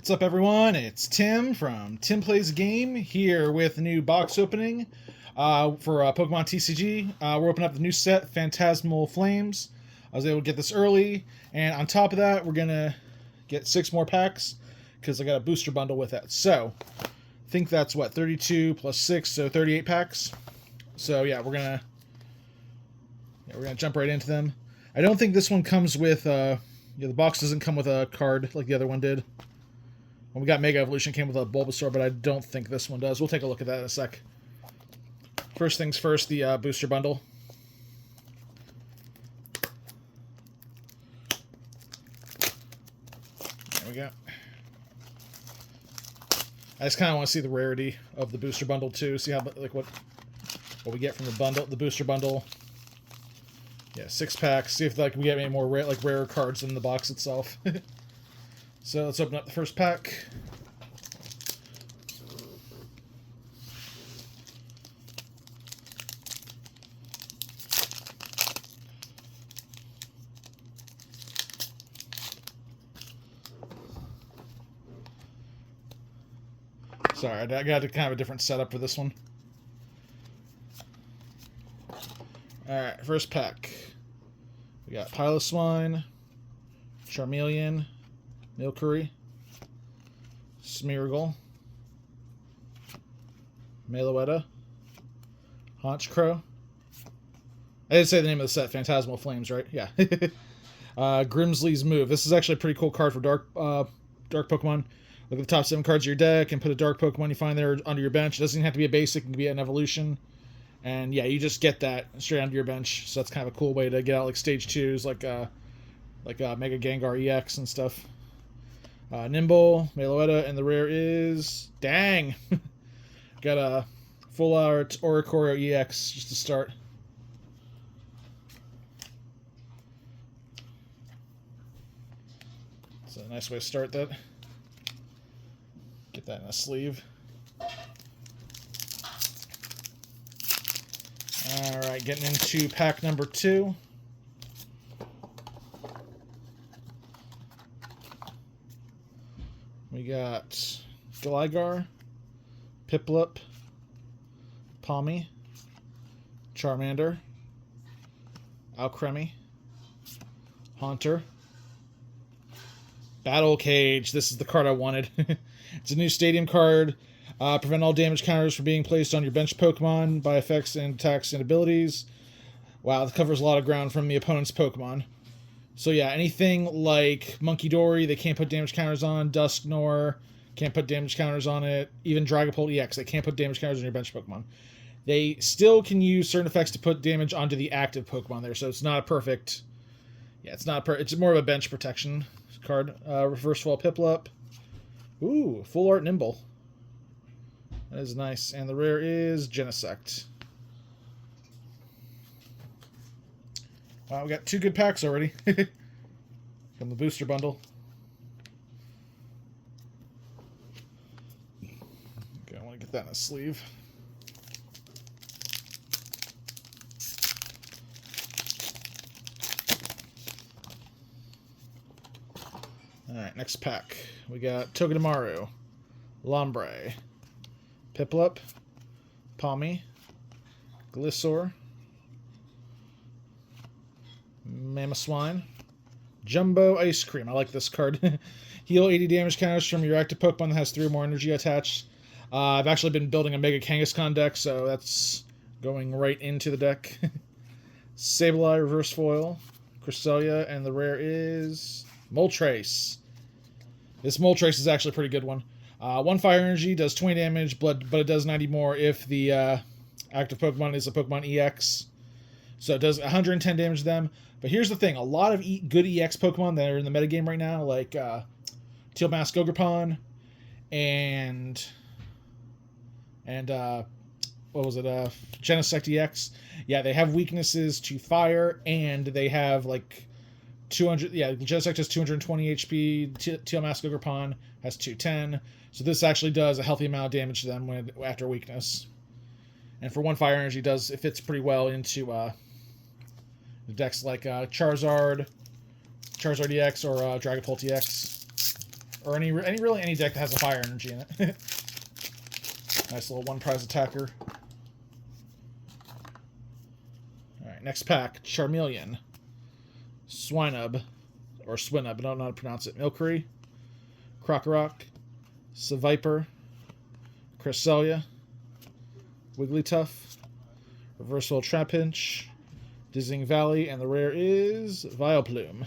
What's up, everyone? It's Tim from TimPlaysAGame here with a new box opening for Pokemon TCG. We're opening up the new set, Phantasmal Flames. I was able to get this early, and on top of that, we're going to get 6 more packs because I got a booster bundle with it. So, I think that's, what, 32 plus 6, so 38 packs. So, yeah, we're gonna jump right into them. I don't think this one comes with, the box doesn't come with a card like the other one did. When we got Mega Evolution, it came with a Bulbasaur, but I don't think this one does. We'll take a look at that in a sec. First things first, the booster bundle. There we go. I just kind of want to see the rarity of the booster bundle too. See how what we get from the bundle, the booster bundle. Yeah, 6 packs. See if we get any more rarer cards than the box itself. So let's open up the first pack. Sorry, I got kind of a different setup for this one. Alright, first pack. We got Piloswine, Charmeleon, Milcery, Smeargle, Meloetta, Honchkrow. I didn't say the name of the set, Phantasmal Flames, right? Yeah. Grimsley's Move. This is actually a pretty cool card for dark Pokemon. Look at the top 7 cards of your deck and put a dark Pokemon you find there under your bench. It doesn't even have to be a basic, it can be an evolution. And yeah, you just get that straight onto your bench. So that's kind of a cool way to get out like stage 2s, like Mega Gengar EX and stuff. Nimble, Meloetta, and the rare is... Dang! Got a full art Oricorio EX just to start. It's a nice way to start that. Get that in a sleeve. Alright, getting into pack number 2. We got Gligar, Piplup, Palmy, Charmander, Alcremie, Haunter, Battle Cage. This is the card I wanted. It's a new stadium card. Prevent all damage counters from being placed on your bench Pokemon by effects and attacks and abilities. Wow, that covers a lot of ground from the opponent's Pokemon. So yeah, anything like Monkey Dory, they can't put damage counters on. Dusknoir, can't put damage counters on it. Even Dragapult EX, they can't put damage counters on your bench Pokemon. They still can use certain effects to put damage onto the active Pokemon there, so it's not a perfect... Yeah, it's not it's more of a bench protection card. Reverse Fall Piplup. Ooh, full art Nimble. That is nice. And the rare is Genesect. Wow, we got 2 good packs already from the booster bundle. Okay, I want to get that in a sleeve. Alright, next pack. We got Togedemaru, Lombre, Piplup, Palmy, Gliscor, Mamoswine, Jumbo Ice Cream. I like this card. Heal 80 damage counters from your active Pokemon that has 3 or more energy attached. I've actually been building a Mega Kangaskhan deck, so that's going right into the deck. Sableye, Reverse Foil, Cresselia, and the rare is Moltres. This Moltres is actually a pretty good one. 1 fire energy, does 20 damage, but it does 90 more if the active Pokemon is a Pokemon EX. So it does 110 damage to them. But here's the thing. A lot of good EX Pokemon that are in the metagame right now, like Teal Mask Ogerpon and what was it? Genesect EX. Yeah, they have weaknesses to fire, and they have like 200... Yeah, Genesect has 220 HP. Teal Mask Ogerpon has 210. So this actually does a healthy amount of damage to them after weakness. And for 1 fire energy, it fits pretty well into decks like Charizard EX or Dragapult EX. Or really any deck that has a fire energy in it. Nice little one prize attacker. Alright, next pack. Charmeleon. Swinub. Or Swinub, I don't know how to pronounce it. Milcery. Krokorok. Seviper. Cresselia. Wigglytuff. Reversal Trapinch. Dizzying Valley, and the rare is Vileplume.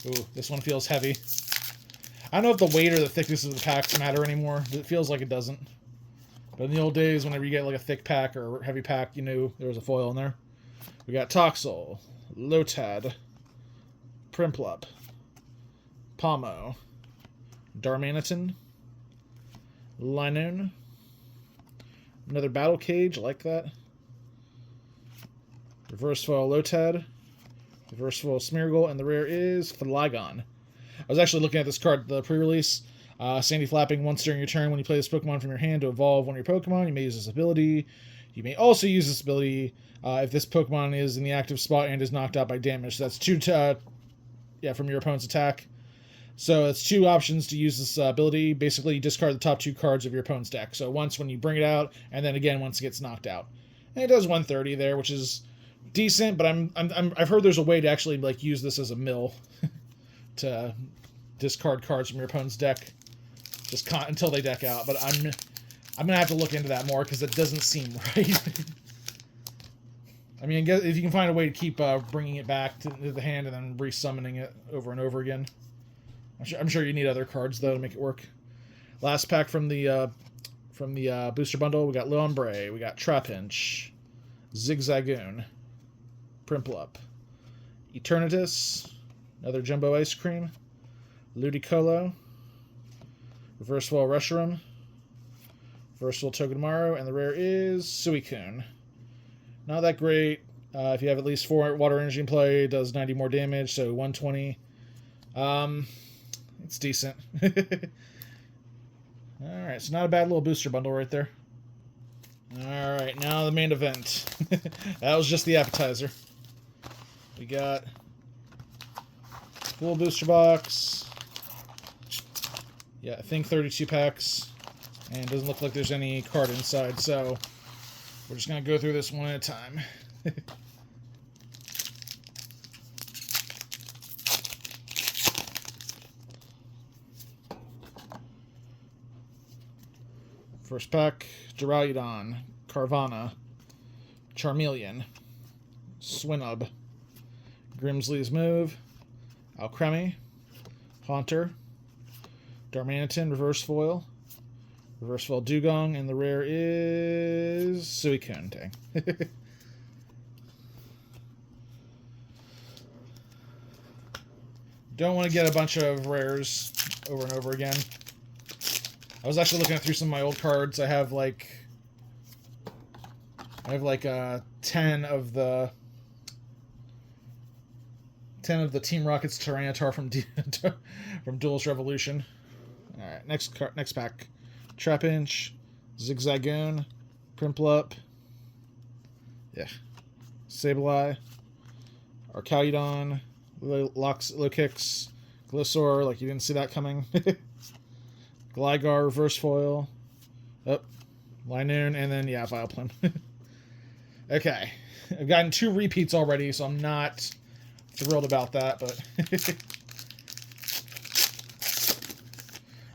Ooh, this one feels heavy. I don't know if the weight or the thickness of the packs matter anymore. It feels like it doesn't. But in the old days, whenever you get like a thick pack or heavy pack, you knew there was a foil in there. We got Toxel, Lotad, Prinplup, Pomo, Darmanitan, Linoone, another Battle Cage, I like that. Reverse foil Lotad, reverse foil Smeargle, and the rare is Flygon. I was actually looking at this card, the pre-release. Sandy Flapping, once during your turn, when you play this Pokemon from your hand to evolve one of your Pokemon, you may use this ability. You may also use this ability if this Pokemon is in the active spot and is knocked out by damage. So that's two, from your opponent's attack. So it's two options to use this ability. Basically, you discard the top two cards of your opponent's deck. So once when you bring it out, and then again once it gets knocked out. And it does 130 there, which is decent. But I've heard there's a way to actually like use this as a mill to discard cards from your opponent's deck, just until they deck out. But I'm gonna have to look into that more because it doesn't seem right. I mean, if you can find a way to keep bringing it back to the hand and then resummoning it over and over again. I'm sure you need other cards though to make it work. Last pack from the booster bundle, we got Lombre, we got Trapinch, Zigzagoon, Prinplup, Eternatus, another Jumbo Ice Cream, Ludicolo, Reverse Foil Reshiram, Reverse Foil Togedemaru, and the rare is Suicune. Not that great. If you have at least 4 water energy in play, it does 90 more damage, so 120. It's decent. Alright, so not a bad little booster bundle right there. Alright, now the main event. That was just the appetizer. We got full booster box. Yeah, I think 32 packs. And it doesn't look like there's any card inside, so we're just going to go through this one at a time. First pack, Duraludon, Carvanha, Charmeleon, Swinub, Grimsley's Move, Alcremie, Haunter, Darmanitan, Reverse Foil Dugong, and the rare is Suicune. Dang. Don't want to get a bunch of rares over and over again. I was actually looking through some of my old cards. I have like 10 of the Team Rocket's Tyranitar from Duelist Revolution. All right, next pack. Trapinch, Zigzagoon, Prinplup, Sableye, Arcaludon, Lokix, Glissaur, like you didn't see that coming. Gligar, Reverse Foil, Linoone, and then, Vileplume. Okay, I've gotten 2 repeats already, so I'm not thrilled about that, but...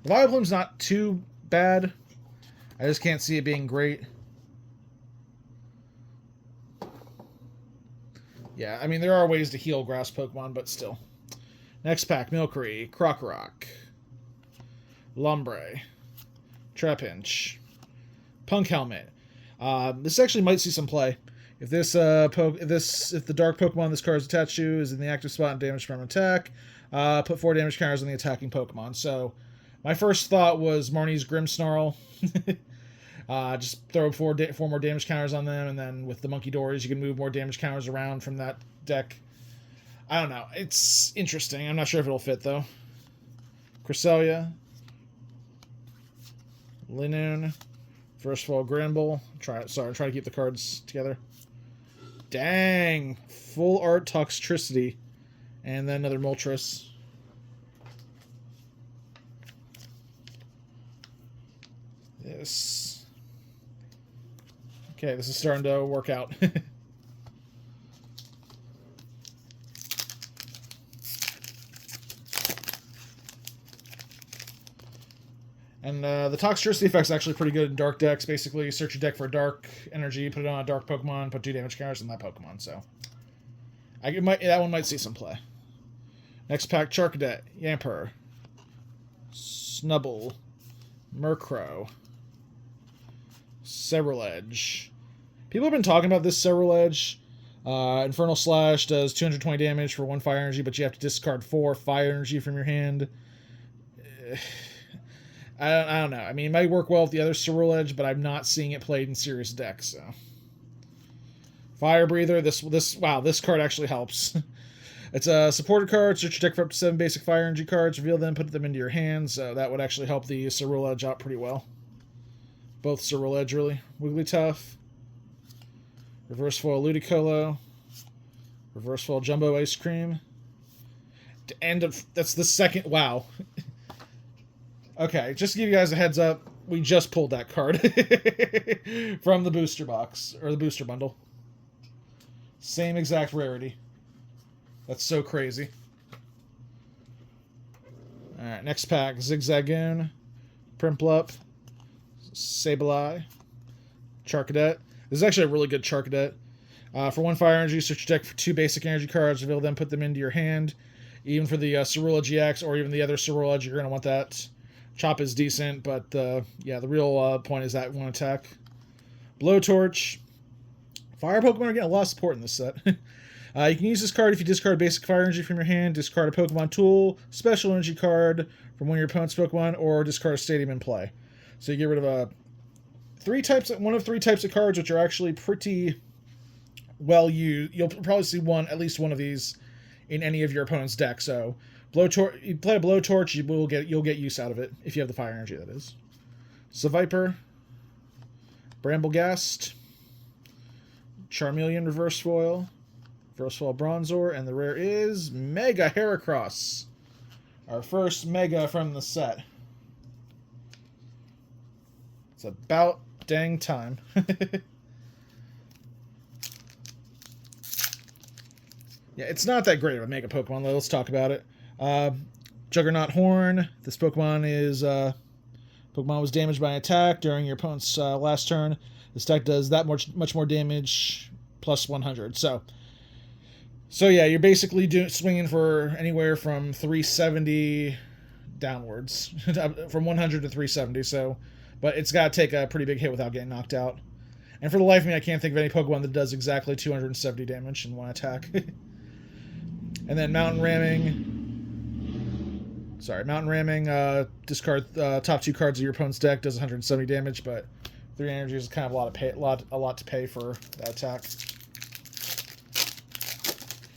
The Vileplume's not too bad. I just can't see it being great. Yeah, I mean, there are ways to heal grass Pokemon, but still. Next pack, Milcery, Krokorok, Lombre, Trapinch, Punk Helmet. This actually might see some play. If if the dark Pokemon this card is attached to is in the active spot and damaged from an attack, put 4 damage counters on the attacking Pokemon. So my first thought was Marnie's Grimmsnarl. Just throw 4 more damage counters on them, and then with the Monkey Doors, you can move more damage counters around from that deck. I don't know. It's interesting. I'm not sure if it'll fit, though. Cresselia, Linoone, First of all, Granbull. Try to keep the cards together. Dang. Full art Toxtricity. And then another Moltres. This. Okay, this is starting to work out. And the Toxtricity effect's actually pretty good in dark decks. Basically, you search your deck for a dark energy, put it on a dark Pokemon, put 2 damage counters on that Pokemon. So, that one might see some play. Next pack, Charcadet, Yamper, Snubble, Murkrow, Cerulege. People have been talking about this Cerulege. Infernal Slash does 220 damage for 1 fire energy, but you have to discard 4 fire energy from your hand. I don't know. I mean, it might work well with the other Cerulege, but I'm not seeing it played in serious decks. So, Fire Breather. Wow, this card actually helps. It's a supported card. Search your deck for up to 7 basic fire energy cards. Reveal them, put them into your hand. So that would actually help the Cerulege out pretty well. Both Cerulege, really. Wigglytuff. Reverse Foil Ludicolo. Reverse Foil Jumbo Ice Cream. That's the second. Wow. Okay, just to give you guys a heads up, we just pulled that card from the booster box, or the booster bundle. Same exact rarity. That's so crazy. Alright, next pack. Zigzagoon, Primplup, Sableye, Charcadet. This is actually a really good Charcadet. For 1 fire energy, search your deck for 2 basic energy cards, reveal them, put them into your hand. Even for the Cerulege EX, or even the other Cerulege, you're going to want that. Chop is decent, but yeah, the real point is that 1 attack. Blowtorch. Fire Pokemon are getting a lot of support in this set. You can use this card if you discard basic fire energy from your hand, discard a Pokemon tool, special energy card from one of your opponent's Pokemon, or discard a stadium in play. So you get rid of one of 3 types of cards, which are actually pretty well used. You'll probably see at least one of these in any of your opponent's deck. So Blowtorch, you play a Blowtorch, you'll get use out of it if you have the fire energy, that is. Seviper, Brambleghast, Charmeleon Reverse Foil Bronzor, and the rare is Mega Heracross. Our first Mega from the set. It's about dang time. Yeah, it's not that great of a Mega Pokemon. Let's talk about it. Juggernaut Horn. This Pokemon was damaged by an attack during your opponent's last turn. This deck does that much more damage, plus 100. So yeah, you're basically swinging for anywhere from 370 downwards, from 100 to 370. So, but it's got to take a pretty big hit without getting knocked out. And for the life of me, I can't think of any Pokemon that does exactly 270 damage in 1 attack. And then Mountain Ramming. Discard top 2 cards of your opponent's deck, does 170 damage, but 3 energy is kind of a lot to pay for that attack.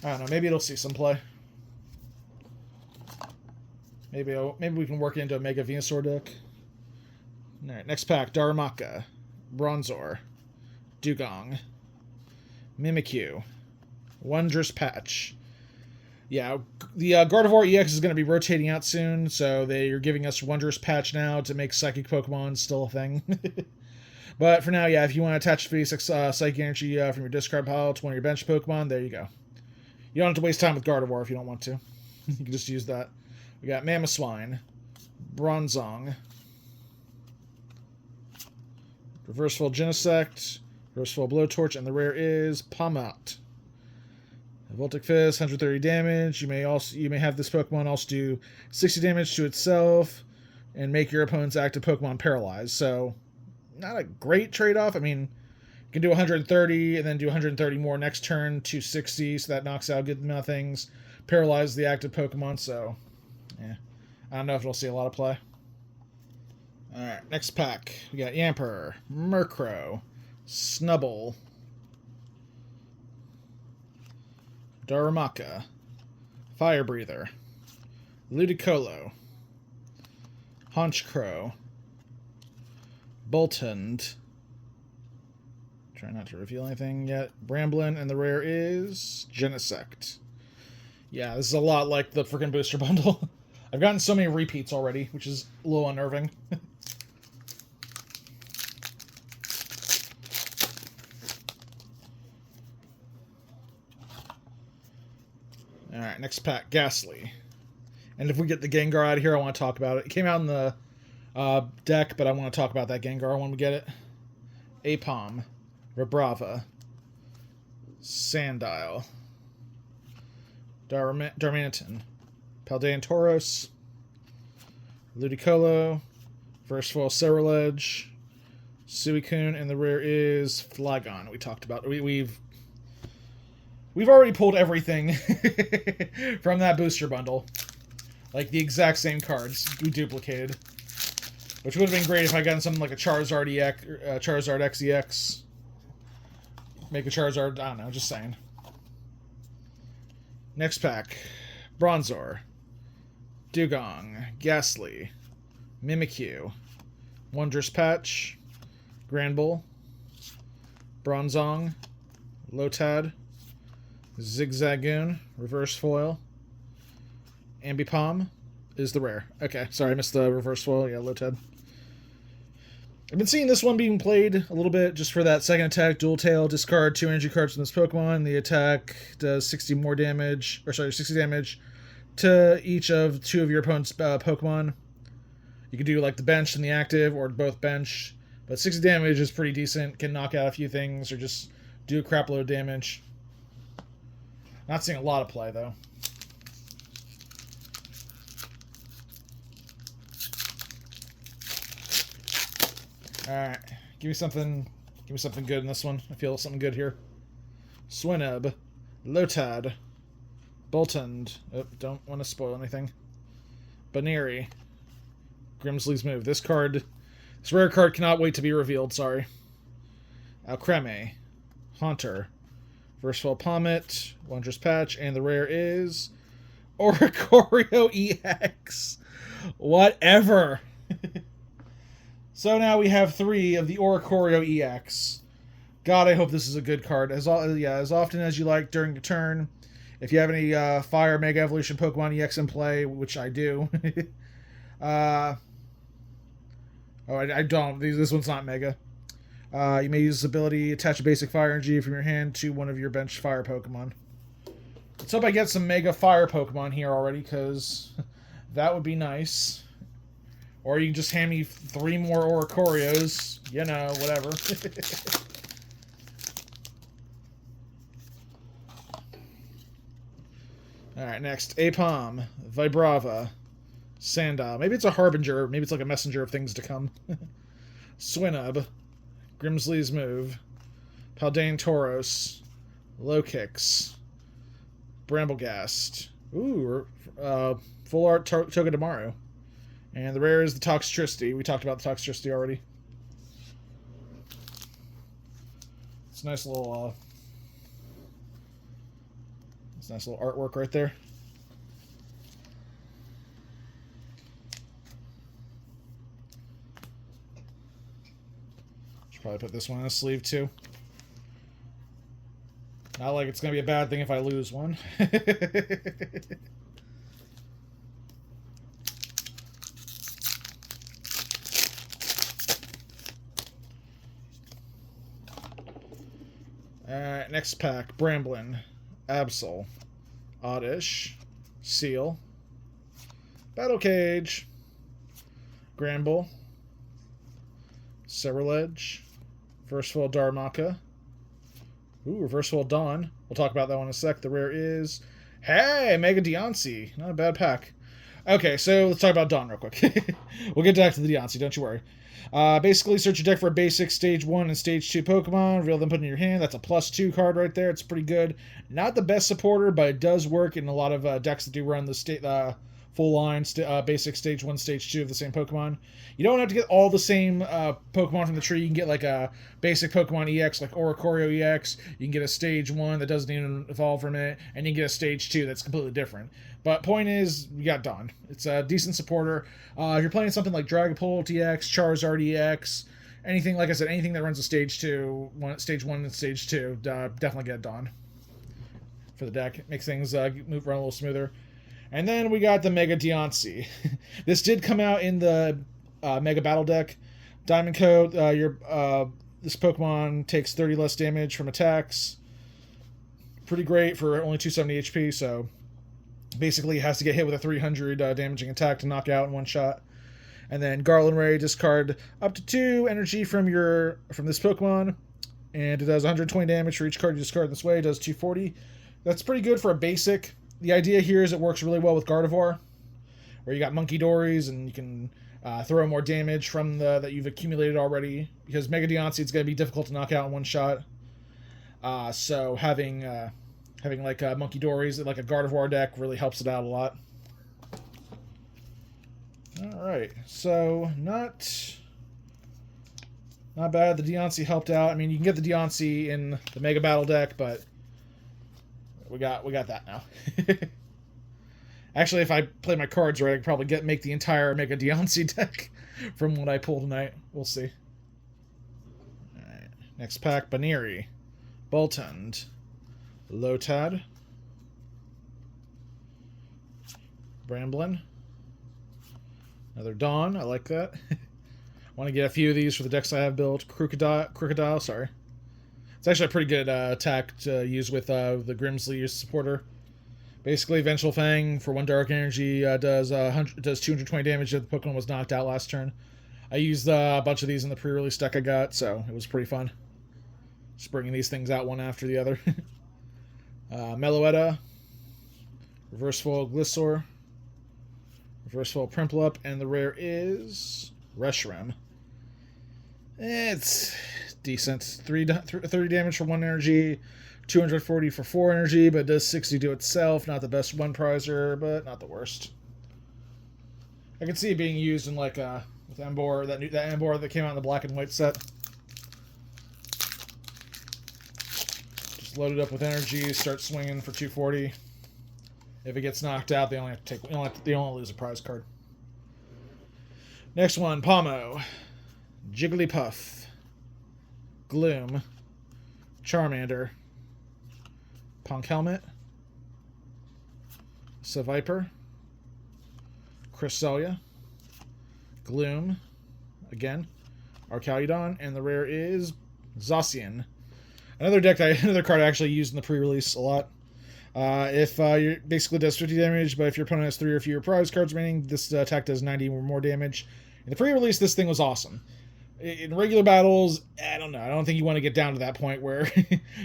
I don't know. Maybe it'll see some play. Maybe we can work it into a Mega Venusaur deck. All right, next pack: Darumaka, Bronzor, Dugong, Mimikyu, Wondrous Patch. Yeah, the Gardevoir EX is going to be rotating out soon, so they're giving us Wondrous Patch now to make Psychic Pokemon still a thing. But for now, yeah, if you want to attach basic Psychic Energy from your discard pile to one of your bench Pokemon, there you go. You don't have to waste time with Gardevoir if you don't want to. You can just use that. We got Mamoswine, Bronzong, Reverse Full Genesect, Reverse Full Blowtorch, and the rare is Palmot. Voltic Fist, 130 damage. You may have this Pokemon also do 60 damage to itself and make your opponent's active Pokemon paralyzed. So, not a great trade-off. I mean, you can do 130 and then do 130 more next turn, 260, so that knocks out a good amount of things. Paralyze the active Pokemon, so, yeah. I don't know if it'll see a lot of play. Alright, next pack. We got Yamper, Murkrow, Snubble, Darumaka, Fire Breather, Ludicolo, Honchkrow, Boltund, Try not to reveal anything yet. Bramblin, and the rare is Genesect. Yeah, this is a lot like the freaking booster bundle. I've gotten so many repeats already, which is a little unnerving. Alright, next pack, Ghastly. And if we get the Gengar out of here, I want to talk about it. It came out in the deck, but I want to talk about that Gengar when we get it. Apom, Vibrava, Sandile, Darmanitan, Paldean Tauros, Ludicolo, First Foil Cerulege, Suicune, and the rare is Flygon. We talked about we've already pulled everything from that booster bundle. Like the exact same cards we duplicated. Which would have been great if I gotten something like a Charizard EX, Charizard XEX. Make a Charizard, I don't know, just saying. Next pack. Bronzor, Dugong, Ghastly, Mimikyu, Wondrous Patch, Granbull, Bronzong, Lotad, Zigzagoon, Reverse Foil, Ambipom is the rare. Okay, sorry, I missed the Reverse Foil. Yeah, Lotad. I've been seeing this one being played a little bit just for that second attack, dual tail, discard 2 energy cards from this Pokemon. The attack does 60 damage to each of 2 of your opponent's Pokemon. You can do like the bench and the active, or both bench. But 60 damage is pretty decent. Can knock out a few things, or just do a crap load of damage. Not seeing a lot of play, though. Alright, give me something good in this one. I feel something good here. Swinub, Lotad, Boltund. Oh, don't want to spoil anything. Baneri, Grimsley's Move. This rare card cannot wait to be revealed, sorry. Alcremie, Haunter, Versatile Pommet, Wondrous Patch, and the rare is Oricorio EX. Whatever. So now we have 3 of the Oricorio EX. God, I hope this is a good card. As often as you like during the turn. If you have any Fire Mega Evolution Pokemon EX in play, which I do. I don't. This one's not Mega. You may use this ability, attach a basic Fire Energy from your hand to one of your bench Fire Pokemon. Let's hope I get some Mega Fire Pokemon here already, because that would be nice. Or you can just hand me 3 more Oricorios. You know, whatever. Alright, next. Apom, Vibrava, Sandile. Maybe it's a harbinger. Maybe it's like a messenger of things to come. Swinub, Grimsley's Move, Paldean Tauros, Low-Kicks, Bramblegast. Ooh, Full Art Togedemaru. And the rare is the Toxtricity. We talked about the Toxtricity already. It's a nice little artwork right there. Should probably put this one in a sleeve too. Not like it's going to be a bad thing if I lose one. Alright, next pack. Bramblin, Absol, Oddish, Seal, Battle Cage, Granbull, Cerulege, Versatile Darmaka. Ooh, Reversal Dawn. We'll talk about that one in a sec. The rare is... Hey, Mega Deontay. Not a bad pack. Okay, so let's talk about Dawn real quick. We'll get back to the Deontay, don't you worry. Basically, search your deck for a basic Stage 1 and Stage 2 Pokemon. Reveal them, put in your hand. That's a +2 card right there. It's pretty good. Not the best supporter, but it does work in a lot of decks that do run the full line, basic Stage 1, Stage 2 of the same Pokemon. You don't have to get all the same Pokemon from the tree. You can get like a basic Pokemon EX, like Oricorio EX. You can get a Stage 1 that doesn't even evolve from it, and you can get a Stage 2 that's completely different. But point is, you got Dawn. It's a decent supporter. If you're playing something like Dragapult EX, Charizard EX, anything, like I said, anything that runs a stage 2, stage 1 and stage 2, definitely get Dawn for the deck. It makes things run a little smoother. And then we got the Mega Deontay. This did come out in the Mega Battle deck. Diamond Code, this Pokemon takes 30 less damage from attacks. Pretty great for only 270 HP, so basically has to get hit with a 300 damaging attack to knock out in one shot. And then Garland Ray, discard up to 2 energy from this Pokemon, and it does 120 damage for each card you discard this way. It does 240. That's pretty good for a basic. The idea here is it works really well with Gardevoir, where you got Monkey Dories and you can throw more damage from that you've accumulated already. Because Mega Deontay, it's going to be difficult to knock out in one shot. So having like Monkey Dories, like a Gardevoir deck, really helps it out a lot. Alright, so not bad. The Deontay helped out. I mean, you can get the Deontay in the Mega Battle deck, but we got that now. Actually, if I play my cards right, I could probably make the entire Mega Deontay deck from what I pull tonight. We'll see. Alright, next pack, Baneri, Boltund, Lotad, Bramblin, another Dawn. I like that. Want to get a few of these for the decks I have built. Crocodile, sorry. It's actually a pretty good attack to use with the Grimsley supporter. Basically, Vengeful Fang for 1 dark energy does 220 damage if the Pokemon was knocked out last turn. I used a bunch of these in the pre-release deck I got, so it was pretty fun. Just bringing these things out one after the other. Meloetta, Reverse Foil Gliscor, Reverse Foil Prinplup, and the rare is Reshiram. It's decent. 30 damage for 1 energy, 240 for 4 energy, but it does 60 to itself. Not the best one prizer, but not the worst. I can see it being used in like with Emboar, that Emboar that came out in the black and white set. Just load it up with energy, start swinging for 240. If it gets knocked out, they only lose a prize card. Next one, Pomo, Jigglypuff, Gloom, Charmander, Punk Helmet, Seviper, Cresselia, Gloom, again, Arcaludon, and the rare is Zacian. Another card I actually used in the pre-release a lot. If you basically does 50 damage, but if your opponent has 3 or fewer prize cards remaining, this attack does 90 or more damage. In the pre-release, this thing was awesome. In regular battles, I don't know. I don't think you want to get down to that point where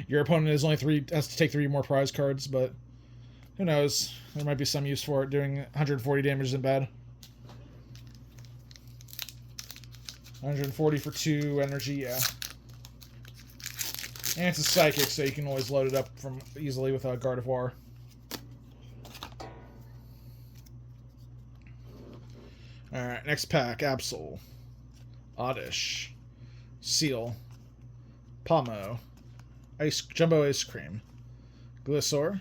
your opponent has to take 3 more prize cards, but who knows? There might be some use for it. Doing 140 damage isn't bad. 140 for 2 energy, yeah. And it's a Psychic, so you can always load it up easily with Gardevoir. Alright, next pack, Absol, Oddish, Seal, Pomo, Jumbo Ice Cream, Gliscor,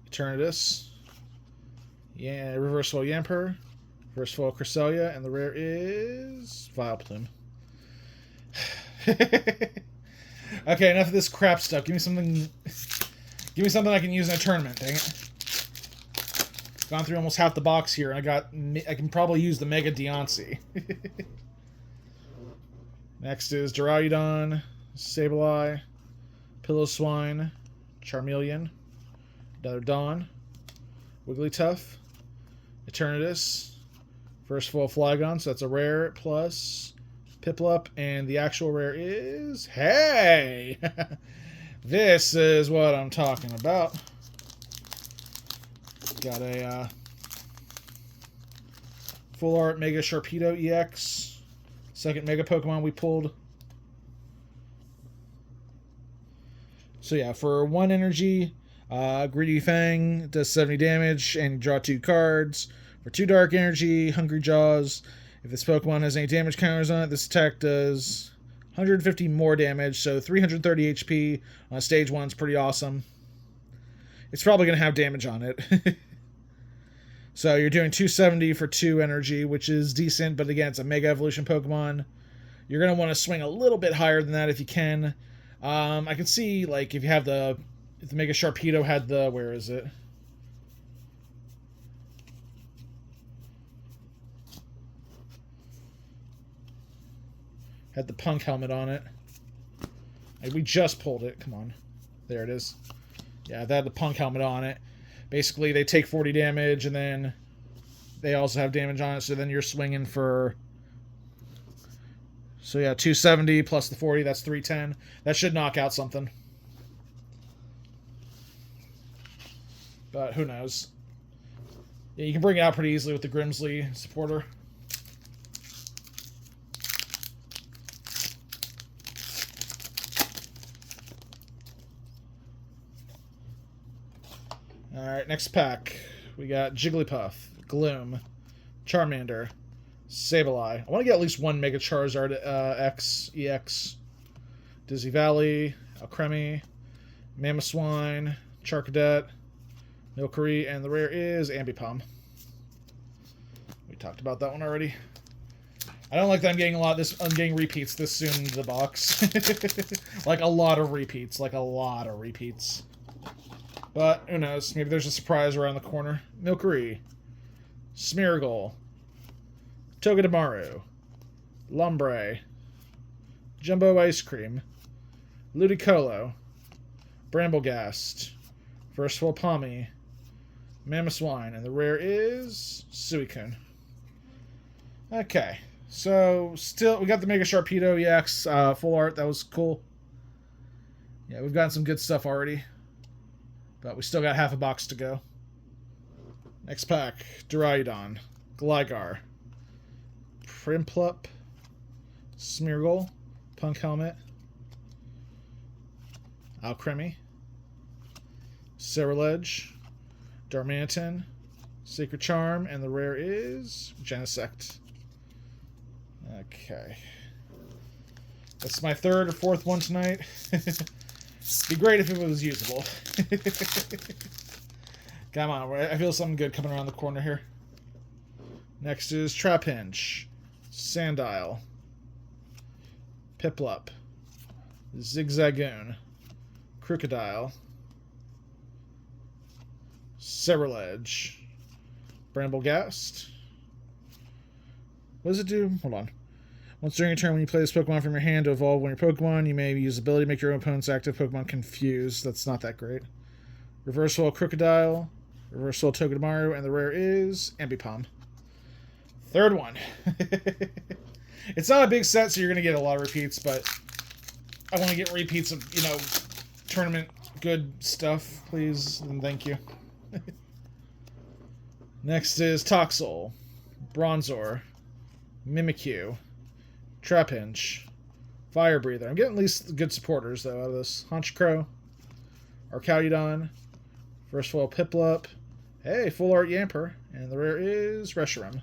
Eternatus, Reverse Foil Yamper, Reverse Foil Cresselia, and the rare is Vileplume. Okay, enough of this crap stuff. Give me something I can use in a tournament, dang it. Gone through almost half the box here, and I can probably use the Mega Deontay. Next is Duraludon, Sableye, Piloswine, Charmeleon, another Dawn, Wigglytuff, Eternatus, First Foil Flygon, so that's a rare, plus Piplup, and the actual rare is... Hey! This is what I'm talking about. Got a Full Art Mega Sharpedo EX. Second Mega Pokemon we pulled. So yeah, for 1 energy, Greedy Fang does 70 damage and draw 2 cards. For 2 dark energy, Hungry Jaws. If this Pokemon has any damage counters on it, this attack does 150 more damage, so 330 HP on stage 1 is pretty awesome. It's probably going to have damage on it. So you're doing 270 for 2 energy, which is decent, but again, it's a Mega Evolution Pokemon. You're going to want to swing a little bit higher than that if you can. I can see, like, if you have if the Mega Sharpedo had the, where is it? Had the punk helmet on it. Like, we just pulled it. Come on. There it is. Yeah, that had the punk helmet on it. Basically, they take 40 damage, and then they also have damage on it, so then you're swinging for... So yeah, 270 plus the 40, that's 310. That should knock out something. But who knows. Yeah, you can bring it out pretty easily with the Grimsley supporter. Alright, next pack. We got Jigglypuff, Gloom, Charmander, Sableye. I want to get at least one Mega Charizard X, EX, Dizzy Valley, Alcremie, Mamoswine, Charcadet, Milcery, and the rare is Ambipom. We talked about that one already. I don't like that I'm getting repeats this soon in the box. Like a lot of repeats. But who knows? Maybe there's a surprise around the corner. Milcery, Smeargle, Togedemaru, Lombre, Jumbo Ice Cream, Ludicolo, Bramblegast, Versatile Palmy, Mamoswine, and the rare is Suicune. Okay, so still we got the Mega Sharpedo EX full art. That was cool. Yeah, we've gotten some good stuff already, but we still got half a box to go. Next pack: Duraludon, Gligar, Primplup, Smeargle, Punk Helmet, Alcremie, Cerulege, Darmanitan, Sacred Charm, and the rare is Genesect. Okay. That's my third or fourth one tonight. Be great if it was usable. Come on, I feel something good coming around the corner here. Next is Trapinch, Sandile, Piplup, Zigzagoon, Crocodile, Cerulege, Bramblegast. What does it do? Hold on. Once during a turn, when you play this Pokemon from your hand to evolve one of your Pokemon, you may use the ability to make your opponent's active Pokemon confused. That's not that great. Reversal Crocodile, Reversal Togedemaru, and the rare is Ambipom. Third one. It's not a big set, so you're going to get a lot of repeats, but I want to get repeats of, you know, tournament good stuff, please, and thank you. Next is Toxel, Bronzor, Mimikyu, Trapinch, Fire Breather. I'm getting at least good supporters, though, out of this. Honchkrow, Arcaudon, Versatile Piplup, hey, full art Yamper, and the rare is Reshiram.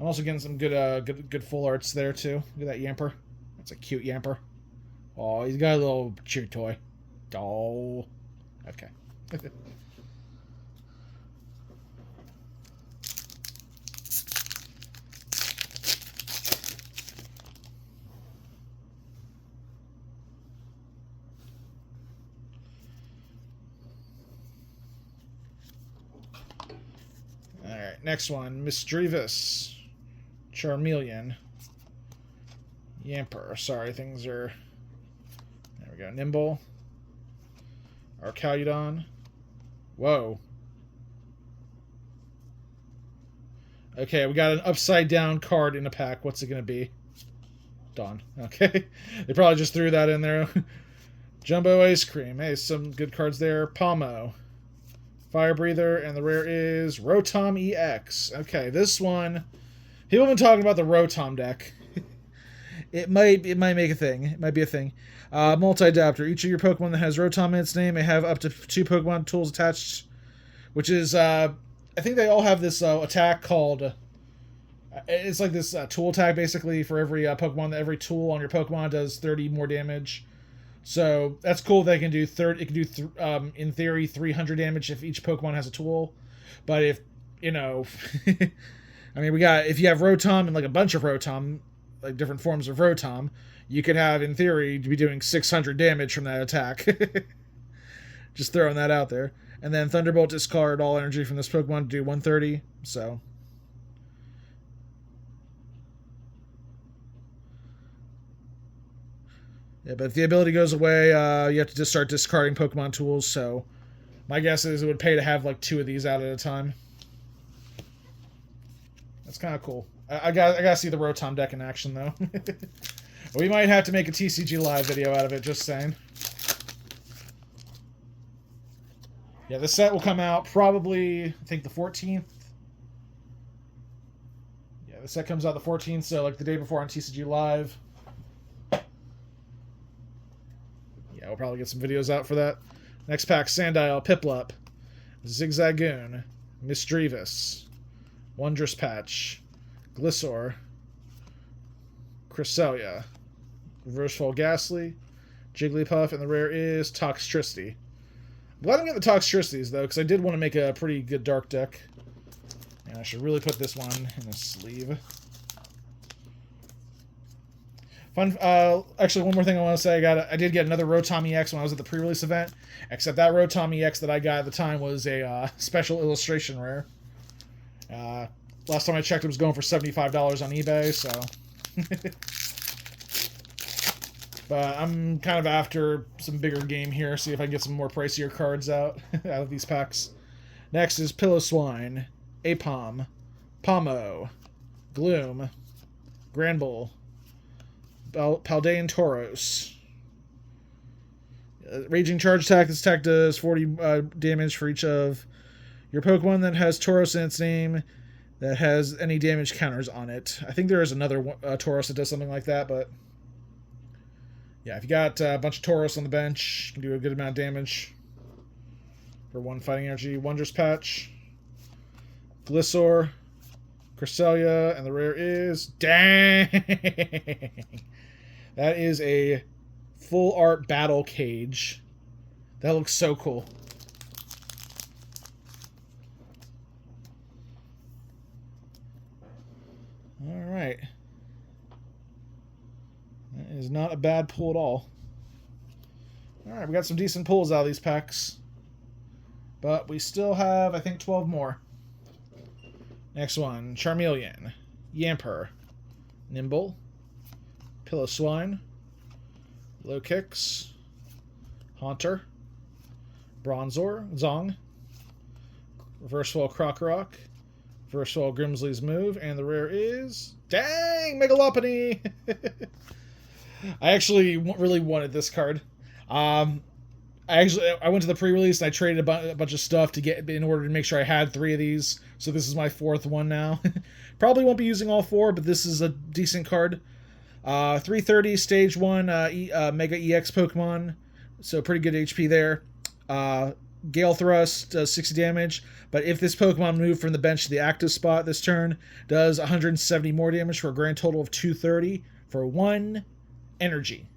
I'm also getting some good full arts there, too. Look at that Yamper. That's a cute Yamper. Oh, he's got a little chew toy. Oh. Okay. Alright, next one. Misdreavus, Charmeleon, Yamper. Sorry, things are... There we go. Nimble, Arcaudon. Whoa. Okay, we got an upside down card in a pack. What's it going to be? Dawn. Okay. They probably just threw that in there. Jumbo Ice Cream. Hey, some good cards there. Palmo, Fire Breather, and the rare is Rotom EX. Okay, this one... People have been talking about the Rotom deck. It might make a thing. It might be a thing. Multi-adapter. Each of your Pokemon that has Rotom in its name may have up to 2 Pokemon tools attached, which is, I think they all have this attack called... it's like this tool attack, basically, for every Pokemon. Every tool on your Pokemon does 30 more damage. So that's cool. They can do in theory 300 damage if each Pokemon has a tool. But if, you know, I mean, we got, if you have Rotom and like a bunch of Rotom, like different forms of Rotom, you could have, in theory, be doing 600 damage from that attack. Just throwing that out there. And then Thunderbolt, discard all energy from this Pokemon to do 130. So yeah, but if the ability goes away, you have to just start discarding Pokemon tools. So my guess is it would pay to have like 2 of these out at a time. That's kind of cool. I gotta see the Rotom deck in action though. We might have to make a TCG Live video out of it. Just saying. Yeah, this set will come out probably, I think, the 14th. Yeah, the set comes out the 14th, so like the day before on TCG Live. Yeah, we'll probably get some videos out for that. Next pack, Sandile, Piplup, Zigzagoon, Misdreavus, Wondrous Patch, Gliscor, Cresselia, Reverseful Ghastly, Jigglypuff, and the rare is Toxtricity. I'm glad I'm getting the Toxtricities, though, because I did want to make a pretty good dark deck. And I should really put this one in a sleeve. Fun. Actually, one more thing I want to say. I did get another Rotom EX when I was at the pre-release event, except that Rotom EX that I got at the time was a special illustration rare. Last time I checked, it was going for $75 on eBay, so... But I'm kind of after some bigger game here, see if I can get some more pricier cards out of these packs. Next is Piloswine, Apom, Pomo, Gloom, Granbull, Paldean Tauros. Raging Charge attack. This attack does 40 damage for each of your Pokemon that has Tauros in its name that has any damage counters on it. I think there is another Tauros that does something like that, but... yeah, if you got a bunch of Tauros on the bench, you can do a good amount of damage for 1 fighting energy. Wondrous Patch, Gliscor, Cresselia, and the rare is... dang! That is a full art battle cage. That looks so cool. Alright. That is not a bad pull at all. Alright, we got some decent pulls out of these packs. But we still have, I think, 12 more. Next one, Charmeleon, Yamper, Nimble, Piloswine, Lowkicks, Haunter, Bronzor, Zong, Reverseful Krokorok, Reverseful Grimsley's Move, and the rare is... dang! Megalopony! I actually really wanted this card. I went to the pre-release and I traded a bunch of stuff to get in order to make sure I had 3 of these. So this is my 4th one now. Probably won't be using all 4, but this is a decent card. 330 stage 1 Mega EX Pokemon, so pretty good HP there. Gale Thrust does 60 damage, but if this Pokemon moved from the bench to the active spot this turn, does 170 more damage for a grand total of 230 for 1 energy.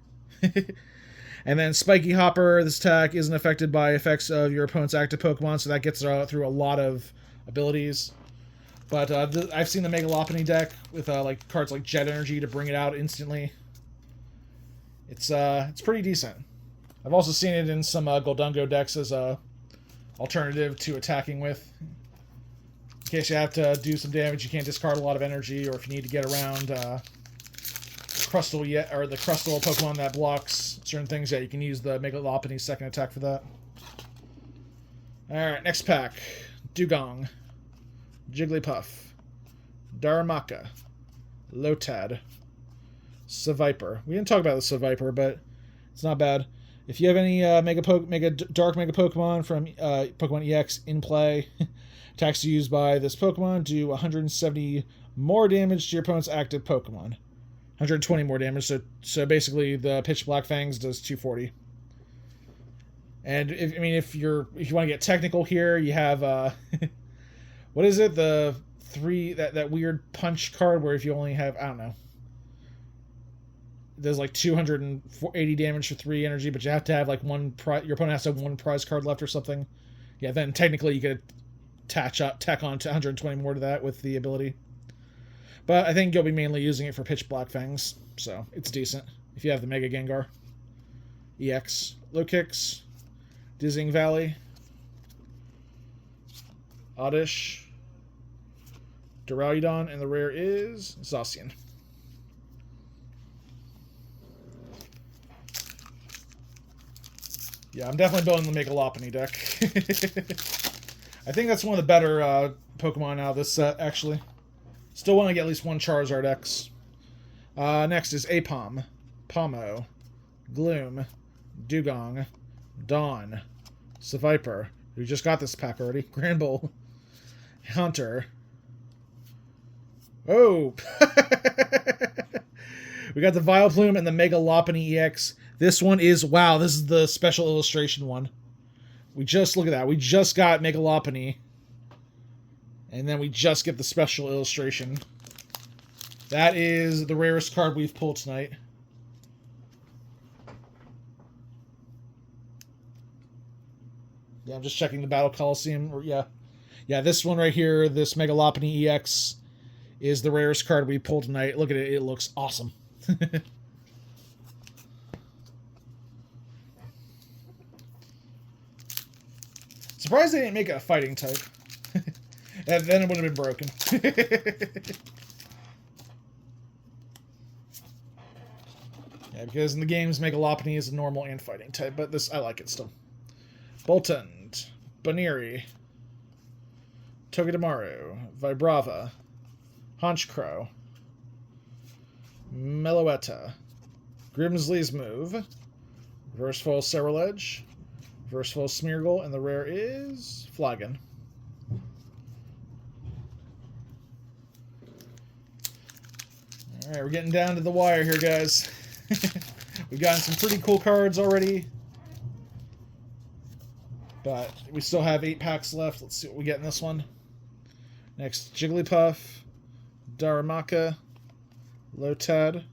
And then Spiky Hopper, this attack isn't affected by effects of your opponent's active Pokemon, so that gets through a lot of abilities. But I've seen the Megalopony deck with like cards like Jet Energy to bring it out instantly. It's pretty decent. I've also seen it in some Goldungo decks as a alternative to attacking with. In case you have to do some damage, you can't discard a lot of energy, or if you need to get around Crustal or the Crustal Pokemon that blocks certain things, yeah, you can use the Megalopony's second attack for that. Alright, next pack. Dugong, Jigglypuff, Darumaka, Lotad, Seviper. We didn't talk about the Seviper, but it's not bad. If you have any dark Mega Pokemon from Pokemon EX in play, attacks used by this Pokemon do 170 more damage to your opponent's active Pokemon. 120 more damage, so basically the Pitch Black Fangs does 240. And if you want to get technical here, you have what is it? The that weird punch card where if you only have, I don't know, there's like 280 damage for 3 energy, but you have to have like your opponent has to have 1 prize card left or something. Yeah, then technically you could tack on to 120 more to that with the ability. But I think you'll be mainly using it for Pitch Black Fangs, so it's decent if you have the Mega Gengar. EX. Low Kicks. Dizzying Valley. Oddish. Duraludon, and the rare is Zacian. Yeah, I'm definitely building the Mega Lopunny deck. I think that's one of the better Pokemon out of this set, actually. Still want to get at least one Charizard X. Next is Apom, Pomo, Gloom, Dugong, Dawn, Seviper. We just got this pack already. Granbull, Hunter. Oh! We got the Vileplume and the Mega Lopunny EX. This one is, wow, this is the special illustration one. We just, look at that. We just got Mega Lopunny. And then we just get the special illustration. That is the rarest card we've pulled tonight. Yeah, I'm just checking the Battle Coliseum. Yeah. Yeah, this one right here, this Mega Lopunny EX, is the rarest card we pulled tonight. Look at it. It looks awesome. Surprised they didn't make it a fighting type. And then it would have been broken. Yeah, because in the games, Mega Lopunny is a normal and fighting type, but this, I like it still. Boltund, Baneri, Togedemaru, Vibrava, Honchkrow, Meloetta, Grimsley's Move, Reverse Foil Cerulege, Reverse Foil Smeargle, and the rare is Flagon. Alright, we're getting down to the wire here, guys. We've gotten some pretty cool cards already. But we still have 8 packs left. Let's see what we get in this one. Next, Jigglypuff, Darumaka, Lotad,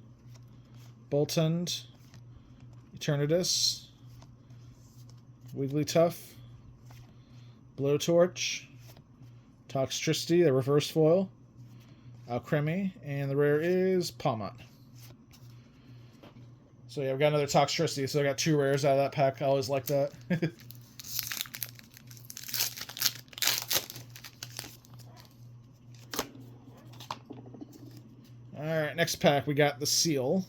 Boltund, Eternatus, Wigglytuff, Blowtorch, Toxtricity, the reverse foil, Alcremie, and the rare is Palmont. So yeah, we've got another Toxtricity, so I got 2 rares out of that pack. I always like that. Alright, next pack we got the Seal,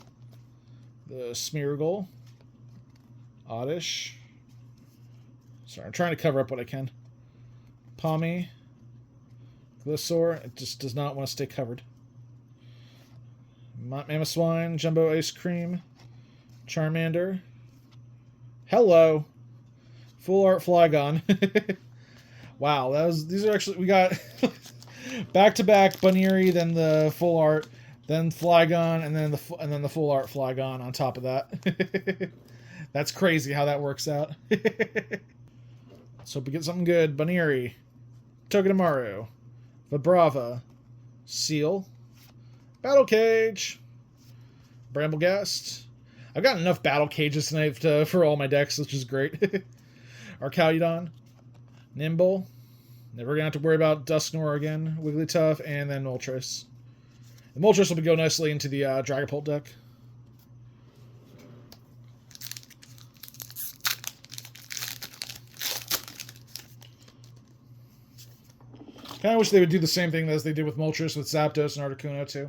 the Smeargle, Oddish. Sorry, I'm trying to cover up what I can. Palmy, Glissaur. It just does not want to stay covered. Mamoswine, Jumbo Ice Cream, Charmander. Hello. Full Art Flygon. Wow, these are actually, we got back-to-back Baneri, then the Full Art, then Flygon, and then the Full Art Flygon on top of that. That's crazy how that works out. Let's hope we get something good. Baneri, Togedemaru, Vibrava, Seal, Battle Cage, Bramblegast. I've got enough Battle Cages tonight for all my decks, which is great. Arcaludon, Nimble. Never gonna have to worry about Dusknoir again. Wigglytuff, and then Moltres. The Moltres will go nicely into the Dragapult deck. Kind of wish they would do the same thing as they did with Moltres with Zapdos and Articuno too.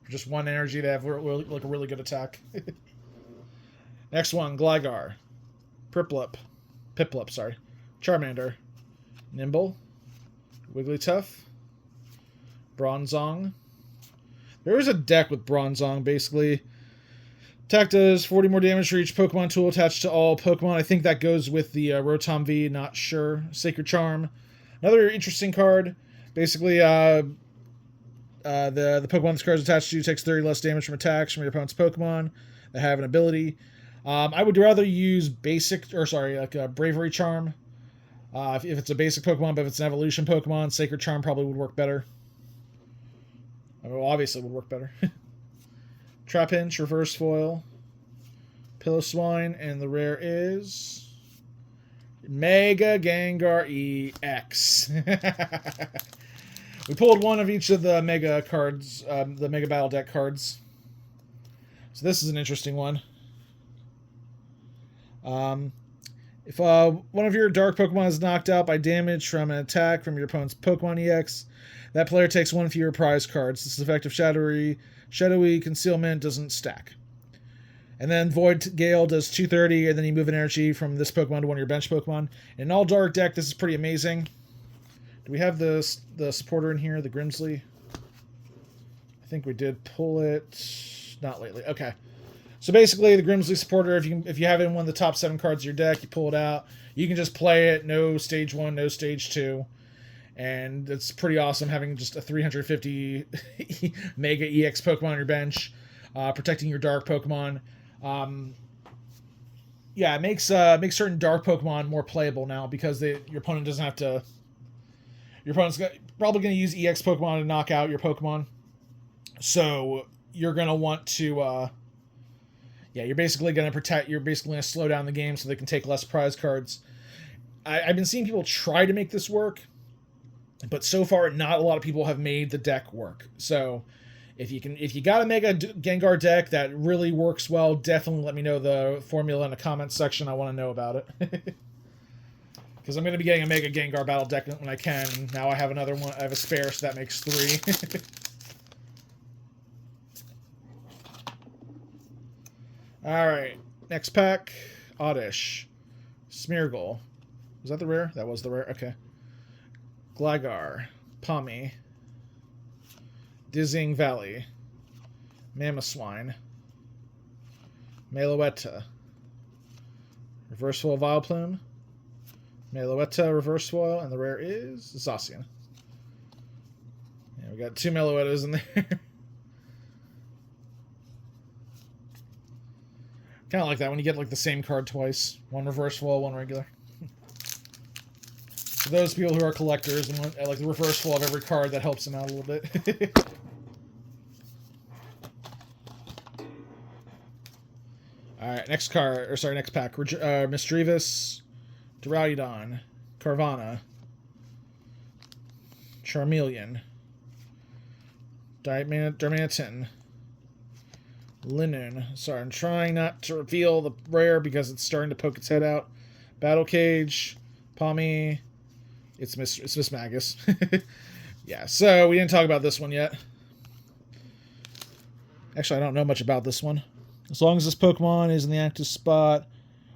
For just 1 energy, they have like a really good attack. Next one, Gligar, Piplup, sorry, Charmander, Nimble, Wigglytuff, Bronzong. There is a deck with Bronzong, basically. Attack does 40 more damage for each Pokemon tool attached to all Pokemon. I think that goes with the Rotom V, not sure. Sacred Charm. Another interesting card. Basically, the Pokemon this card is attached to takes 30 less damage from attacks from your opponent's Pokemon that have an ability. I would rather use Bravery Charm. If it's a basic Pokemon, but if it's an evolution Pokemon, Sacred Charm probably would work better. Well, obviously would work better. Trapinch, Reverse Foil, Piloswine, and the rare is Mega Gengar EX. We pulled one of each of the Mega cards, the Mega Battle Deck cards. So this is an interesting one. If one of your dark Pokemon is knocked out by damage from an attack from your opponent's Pokemon EX, that player takes one fewer prize cards. This effect of shadowy concealment doesn't stack. And then Void Gale does 230, and then you move an energy from this Pokemon to one of your bench Pokemon. In an all-dark deck, this is pretty amazing. Do we have the supporter in here, the Grimsley? I think we did pull it. Not lately. Okay. So basically, the Grimsley supporter, if you have it in one of the top 7 cards of your deck, you pull it out. You can just play it, no stage 1, no stage 2. And it's pretty awesome having just a 350 Mega EX Pokemon on your bench, protecting your dark Pokemon. Yeah, it makes certain dark Pokemon more playable now because your opponent doesn't have to. Your opponent's probably going to use EX Pokemon to knock out your Pokemon, so you're going to want to. Yeah, you're basically going to protect. You're basically going to slow down the game so they can take less prize cards. I've been seeing people try to make this work, but so far not a lot of people have made the deck work. So. If you got a Mega Gengar deck that really works well, definitely let me know the formula in the comments section. I want to know about it. Because I'm going to be getting a Mega Gengar battle deck when I can. Now I have another one. I have a spare, so that makes 3. Alright. Next pack. Oddish. Smeargle. Was that the rare? That was the rare. Okay. Gligar. Pommy. Dizzying Valley, Mamoswine, Meloetta, Reverse Foil Vileplume, Meloetta Reverse Foil, and the rare is Zacian. Yeah, we got 2 Meloettas in there. Kind of like that when you get like the same card twice. One Reverse Foil, one regular. For those people who are collectors and want like the reverse foil of every card, that helps them out a little bit. Alright, next pack. Misdreavus, Duraludon, Carvana, Charmeleon, Darmanitan, Linoon. Sorry, I'm trying not to reveal the rare because it's starting to poke its head out. Battle Cage, Pommy, it's Miss Magus. Yeah, so we didn't talk about this one yet. Actually, I don't know much about this one. As long as this Pokemon is in the active spot,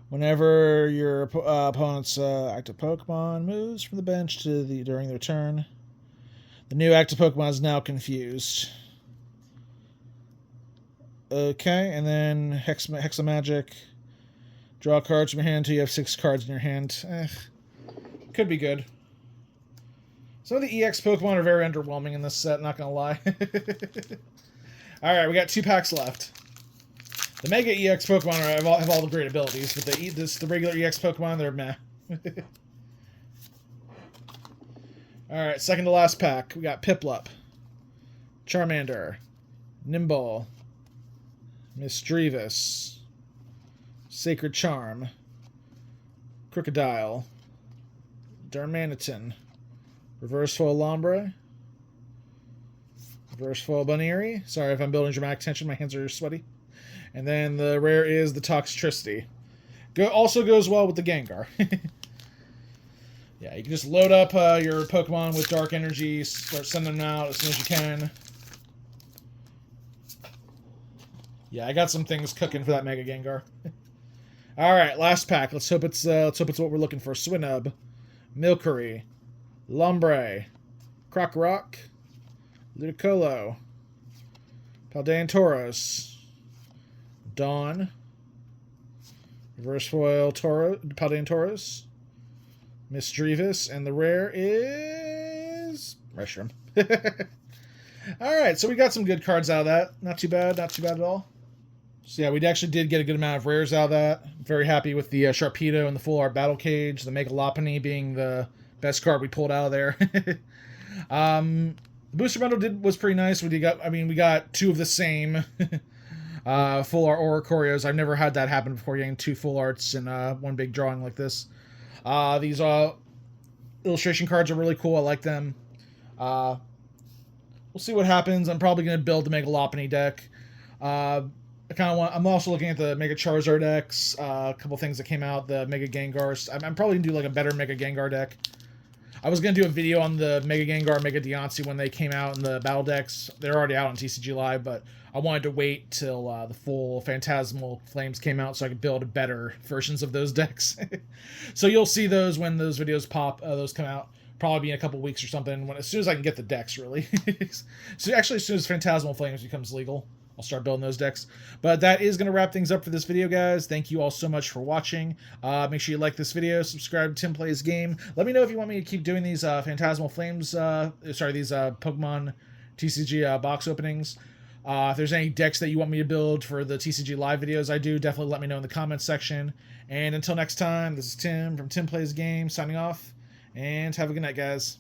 whenever your opponent's active Pokemon moves from the bench during their turn, the new active Pokemon is now confused. Okay, and then Hexamagic. Draw cards from your hand until you have 6 cards in your hand. Could be good. Some of the EX Pokemon are very underwhelming in this set, not gonna lie. Alright, we got 2 packs left. The Mega EX Pokemon have all the great abilities, but the regular EX Pokemon, they're meh. Alright, second to last pack. We got Piplup, Charmander, Nimble, Misdreavus, Sacred Charm, Crocodile, Darmanitan, Reverse Foil Lombre, Reverse Foil Bunnery. Sorry if I'm building dramatic tension, my hands are sweaty. And then the rare is the Toxtricity. Also goes well with the Gengar. Yeah, you can just load up your Pokemon with Dark Energy, start sending them out as soon as you can. Yeah, I got some things cooking for that Mega Gengar. Alright, last pack. Let's hope it's what we're looking for. Swinub, Milcery, Lombre, Krokorok, Ludicolo, Paldean Tauros, Dawn, Reverse Foil Paldean Tauros, Misdreavus, and the rare is Reshiram. Alright, so we got some good cards out of that. Not too bad at all. So yeah, we actually did get a good amount of rares out of that. Very happy with the Sharpedo and the Full Art Battle Cage, the Mega Lopunny being the best card we pulled out of there. The booster bundle was pretty nice. We got 2 of the same full art Oricorios. I've never had that happen before, getting 2 full arts in one big drawing like this. These illustration cards are really cool. I like them. we'll see what happens. I'm probably going to build the Mega Lopunny deck. I'm also looking at the Mega Charizard decks. A couple things that came out. The Mega Gengar. I'm probably gonna do like a better Mega Gengar deck. I was gonna do a video on the Mega Gengar, Mega Deontay when they came out in the battle decks. They're already out on TCG Live, but I wanted to wait till the full Phantasmal Flames came out so I could build better versions of those decks. So you'll see those when those videos pop. Those come out. Probably be in a couple weeks or something. As soon as I can get the decks, really. So actually, as soon as Phantasmal Flames becomes legal, I'll start building those decks. But that is going to wrap things up for this video, guys. Thank you all so much for watching. Make sure you like this video, subscribe to TimPlaysAGame. Let me know if you want me to keep doing these Phantasmal Flames, these Pokemon TCG box openings. If there's any decks that you want me to build for the TCG Live videos I do, definitely let me know in the comments section. And until next time, this is Tim from TimPlaysAGame signing off, and have a good night, guys.